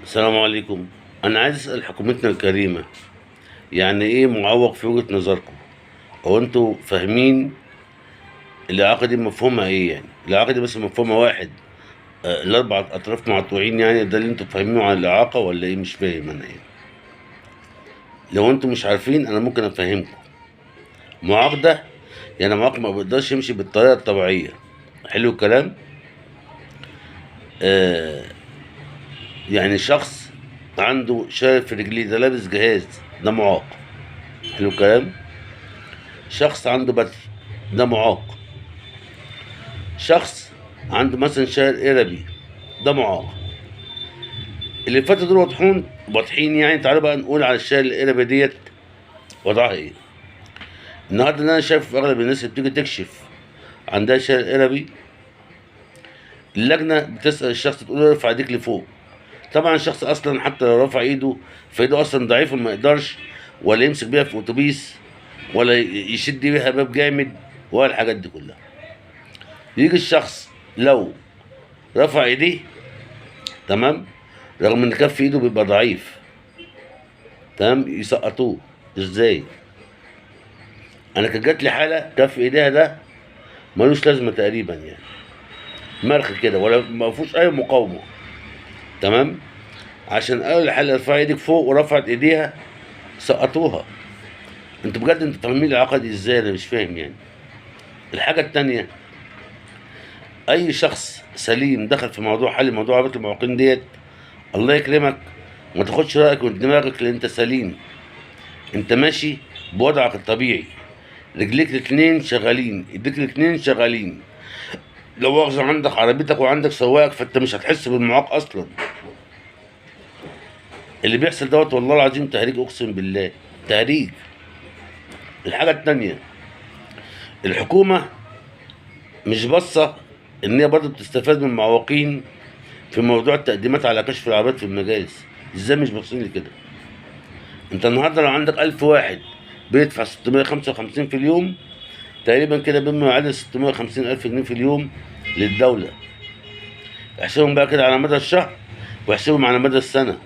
السلام عليكم. أنا عايز أسأل حكومتنا الكريمة، يعني إيه معوق في وجهة نظركم؟ هو أنتوا فاهمين الإعاقة دي مفهومها إيه يعني؟ الإعاقة دي بس مفهومها واحد، الأربع أطراف مقطوعين، يعني ده اللي أنتوا فاهمينه عن الإعاقة ولا إيه؟ مش فاهم أنا يعني. لو أنتوا مش عارفين أنا ممكن أفهمكم. معاق ده يعني معاق ما بيقدرش يمشي بالطريقة الطبيعية. حلو الكلام؟ آه. يعني شخص عنده شلل في رجليه ده لابس جهاز، ده معاق. حلو الكلام؟ شخص عنده بتر، ده معاق. شخص عنده مثلا شلل إربي، ده معاق. اللي فاتوا دول واضحين يعني. تعالوا بقى نقول على الشلل الإربي ديت وضعها ايه. النهارده اللي انا شايف في اغلب الناس اللي بتيجي تكشف عندها شلل إربي، اللجنه بتسال الشخص تقول له ارفع ايديك لفوق. طبعا الشخص اصلا حتى لو رفع ايده فايده اصلا ضعيفه، ما يقدرش ولا يمسك بيها في اتوبيس ولا يشد بيها باب جامد ولا الحاجات دي كلها. يجي الشخص لو رفع ايديه، تمام، رغم ان كف ايده بيبقى ضعيف، تمام، يسقطوه. ازاي؟ انا كان جات لي حاله كف ايديها ده ملوش لازمه تقريبا يعني، مرخي كده ولا ما فيهوش اي مقاومه، تمام. عشان اول حاله ارفع ايدك فوق ورفعت ايديها سقطوها. انتوا بجد انتوا فاهمين العلاقه دي ازاي؟ انا مش فاهم يعني. الحاجه التانيه، اي شخص سليم دخل في موضوع حل موضوع عربيه المعوقين ديت، الله يكرمك، ما تاخدش رايك من دماغك لان انت سليم. انت ماشي بوضعك الطبيعي، رجليك الاتنين شغالين، ايديك الاتنين شغالين. لو مؤاخذة عندك عربيتك وعندك سواق فانت مش هتحس بالمعاق اصلا. اللي بيحصل دوت والله العظيم تهريج، اقسم بالله تهريج. الحاجة التانية، الحكومة مش باصة ان هي برضه بتستفاد من المعوقين في موضوع التقديمات على كشف العربيات في المجالس. ازاي مش باصين لكده؟ انت النهارده لو عندك 1000 واحد بيدفع 655 في اليوم، تقريبا كده بما يعادل 650 ألف جنيه في اليوم للدولة. احسبهم بقى كده على مدى الشهر واحسبهم على مدى السنة.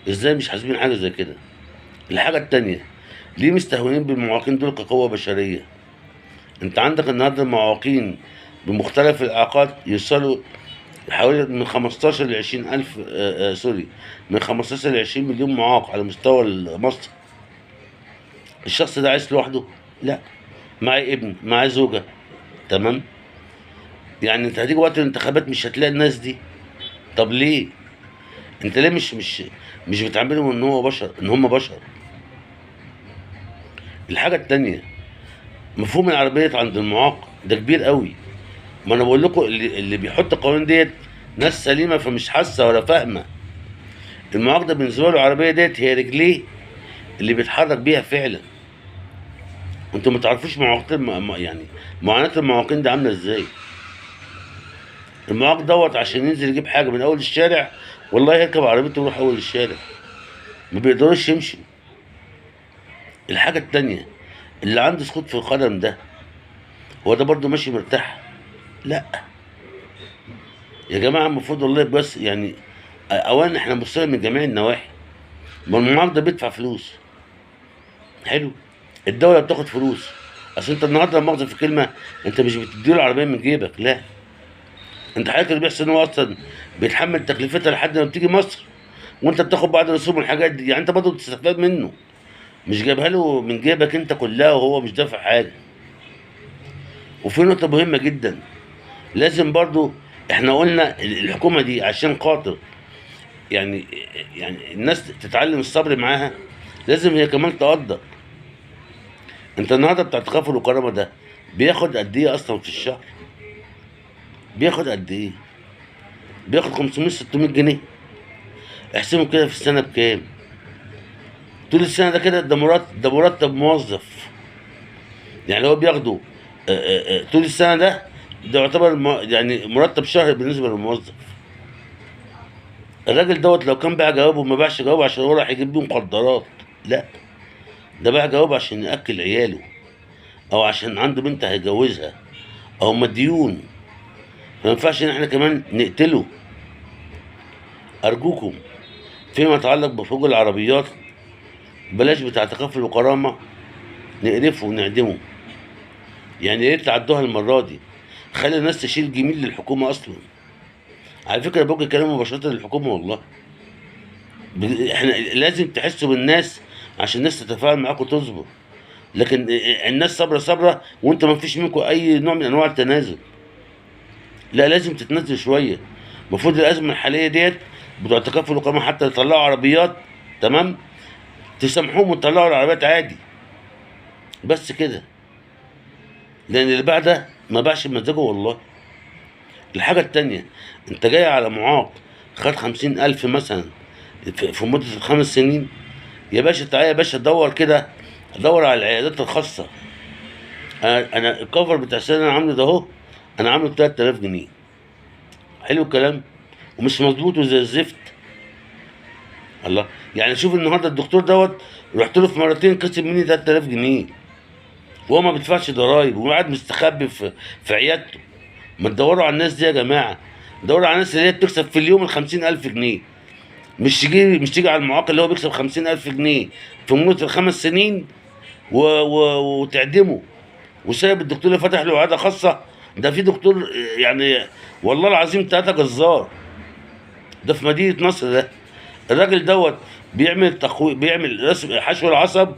ازاي مش حاسبين حاجة زي كده؟ الحاجة التانية، ليه مستهونين بالمعاقين دول كقوة بشرية؟ انت عندك النهارده المعاقين بمختلف الإعاقات يوصلوا حوالي من 15 ل 20 ألف، سوري، من 15 ل 20 مليون معاق على مستوى مصر. الشخص ده عايش لوحده؟ لا، معاه ابن، معاه زوجة، تمام. يعني انت هتيجي وقت الانتخابات مش هتلاقي الناس دي. طب ليه؟ انت ليه مش بتعاملهم ان هو بشر، ان هم بشر؟ الحاجة التانية، مفهوم العربية عند المعاق ده كبير قوي. ما انا بقول لكم اللي بيحط القوانين ديت ناس سليمة فمش حاسة ولا فاهمة. المعاق ده بالنسبة له العربية ديت هي رجليه اللي بيتحرك بيها فعلا. انتوا ما تعرفوش معاقين يعني معاناة المعاقين دي عاملة ازاي. المعاق دوت عشان ينزل يجيب حاجة من اول الشارع، والله يركب عربيته ويروح اول الشارع، ما بيقدروش يمشوا. الحاجة التانية، اللي عنده سقوط في القدم ده، هو ده برضه ماشي مرتاح؟ لا يا جماعة، المفروض والله بس يعني اولا احنا بنبص من جميع النواحي. ما المعاق ده بيدفع فلوس، حلو، الدولة بتاخد فلوس. اصل انت النهارده لما مؤاخذة في كلمة، انت مش بتديله العربية من جيبك، لا، انت حضرتك اللي بيحصل ان هو اصلا بيتحمل تكلفتها لحد ما بتيجي مصر، وانت بتاخد بعض الرسوم والحاجات دي، يعني انت برضه بتستفاد منه، مش جايبها له من جيبك انت كلها وهو مش دافع حاجة. وفي نقطة مهمة جدا، لازم برضو احنا قلنا الحكومة دي عشان خاطر يعني يعني الناس تتعلم الصبر معاها، لازم هي كمان تقدر. انت النهارده بتاع تكافل وكرامة ده بياخد قد ايه اصلا في الشهر؟ بياخد قد ايه؟ بياخد 500 600 جنيه. احسبهم كده في السنة بكام؟ طول السنة ده كده ده مرتب موظف. يعني هو بياخده طول السنة ده يعتبر يعني مرتب شهر بالنسبة للموظف. الراجل دوت لو كان باع جوابه ما باعش جوابه عشان هو راح يجيب بيه مخدرات، لا، ده باع جوابه عشان ياكل عياله، او عشان عنده بنت هيجوزها، او مديون. ما ينفعش ان احنا كمان نقتله. ارجوكم فيما يتعلق بفوق العربيات بلاش بتاع تكافل وكرامه، نقرفه ونعدمه. يعني يا ريت تعدوها المره دي، خلي الناس تشيل جميل للحكومه اصلا. على فكره بوجه كلام مباشره للحكومه والله. احنا لازم تحسوا بالناس عشان الناس تتفاعل معاكم وتصبر. لكن الناس صابره صابره وانت ما فيش منكم اي نوع من انواع التنازل. لا، لازم تتنازل شويه. المفروض الازمه الحاليه ديت بتوع التكافل والكرامه حتى يطلعوا عربيات، تمام، تسامحوهم وتطلعوا العربيات عادي. بس كده، لان اللي باع ده ما باعش بمزاجه والله. الحاجه التانيه، انت جاي على معاق خد 50,000 مثلا في مده 5 سنين. يا باشا تعالى يا باشا دور كده، دور على العيادات الخاصه. انا الكفر بتاع السنه اللي انا عامله ده اهو، انا عامله ب 3000 جنيه. حلو الكلام، ومش مظبوط وزي الزفت. الله، يعني شوف النهارده الدكتور دوت رحت له في مرتين كسب مني 3000 جنيه، وهو ما بيدفعش ضرايب وقاعد مستخبي في عيادته. ما تدوروا على الناس دي يا جماعه، دوروا على الناس اللي هي بتكسب في اليوم ال50,000 جنيه. مش تيجي على المعاق اللي هو بيكسب 50,000 جنيه في مدة ال5 سنين وتعدمه، وسايب الدكتور اللي فتح له عياده خاصه. ده في دكتور يعني والله العظيم 3 جزار، ده في مدينه نصر. ده الراجل دوت بيعمل رسم حشو العصب،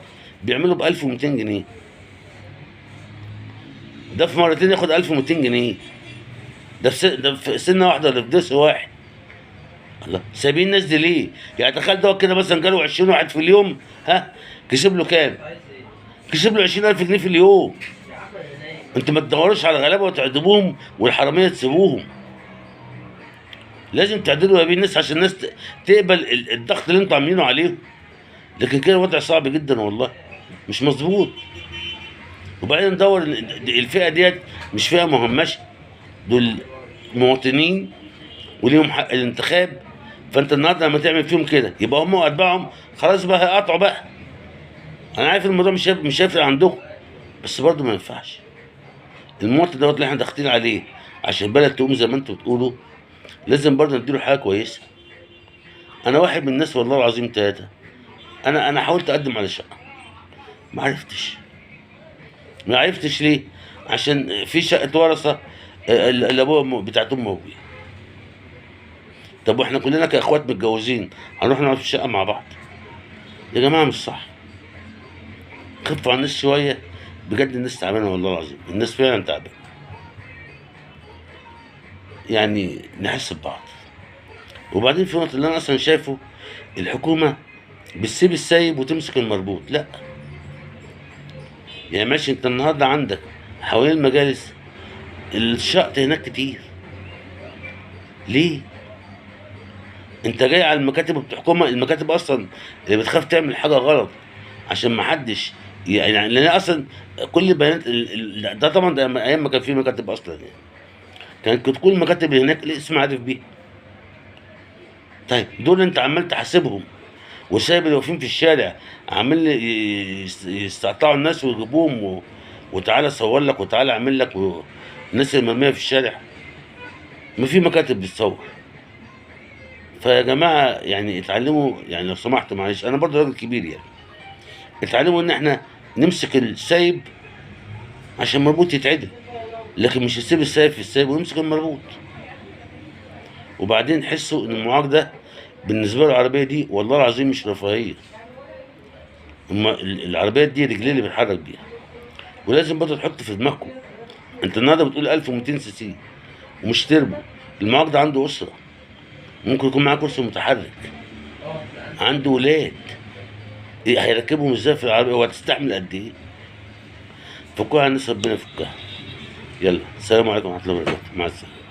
بيعمله ب 1200 جنيه. ده في مرتين ياخد 1200 جنيه. ده في سنه واحده ولا في درس واحد. الله، سايبين الناس دي ليه؟ يعني تخيل دوت كده مثلا جاله 20 واحد في اليوم، ها كسب له كام؟ كسب له 20,000 جنيه في اليوم. انتوا ما تدوروش على الغلابه وتعدموهم والحراميه تسيبوهم. لازم تعدلوا يا بيه الناس عشان الناس تقبل الضغط اللي انتوا عاملينه عليهم. لكن كده الوضع صعب جدا والله، مش مظبوط. وبعدين ندور الفئه ديت مش فئه مهمشه، دول مواطنين وليهم حق الانتخاب. فانت النهارده لما تعمل فيهم كده يبقى هم واتباعهم خلاص بقى هيقطعوا بقى. انا عارف الموضوع مش هيفرق عندكم، بس برضه ما ينفعش. المواطن دوت اللي احنا داخلين عليه عشان البلد تقوم زي ما انتوا بتقولوا، لازم برضه نديله حاجه كويسه. انا واحد من الناس والله العظيم 3، انا حاولت اقدم على شقه، ما عرفتش. ما عرفتش ليه؟ عشان في شقه ورثه اللي ابوها بتاعت امه وابويا. طب واحنا كلنا كاخوات متجوزين هنروح نقعد في الشقه مع بعض؟ يا جماعه مش صح. خفوا على الناس شويه، بجد الناس تعبانه والله العظيم، الناس فعلا تعبانه. يعني نحس ببعض. وبعدين في نقطه اللي انا اصلا شايفه، الحكومه بتسيب السايب وتمسك المربوط. لا، يعني ماشي، انت النهارده عندك حوالين المجالس الشقط هناك كتير. ليه؟ انت جاي على المكاتب وبتحكمها، المكاتب اصلا اللي بتخاف تعمل حاجه غلط عشان ما حدش، يعني لان اصلا كل البيانات ده طبعا ده ايام ما كان في مكاتب اصلا، يعني كانت كل المكاتب اللي هناك الاسم عارف بيه. طيب دول انت عمال تحاسبهم وسايب اللي واقفين في الشارع عمال يستقطعوا الناس ويجيبوهم وتعالى صور لك وتعالى اعمل لك، والناس المرميه في الشارع ما في مكاتب بتصور. فيا جماعه يعني اتعلموا، يعني لو سمحتوا معلش انا برضه راجل كبير، يعني اتعلموا ان احنا نمسك السايب عشان المربوط يتعدل، لكن مش نسيب السايب في السايب ونمسك المربوط. وبعدين حسوا ان المعاق ده بالنسبه له العربيه دي والله العظيم مش رفاهيه. العربيات دي رجلين اللي بنتحرك بيها. ولازم برضه تحط في دماغكم، انت النهارده بتقول 1200 سي سي ومش تربو. المعاق ده عنده اسره، ممكن يكون معاه كرسي متحرك، عنده ولاد، إيه هيركبهم ازاي في العربيه وهتستحمل قد ايه؟ فكوها على الناس ربنا يفكها. يلا، السلام عليكم ورحمه الله وبركاته، مع السلامه.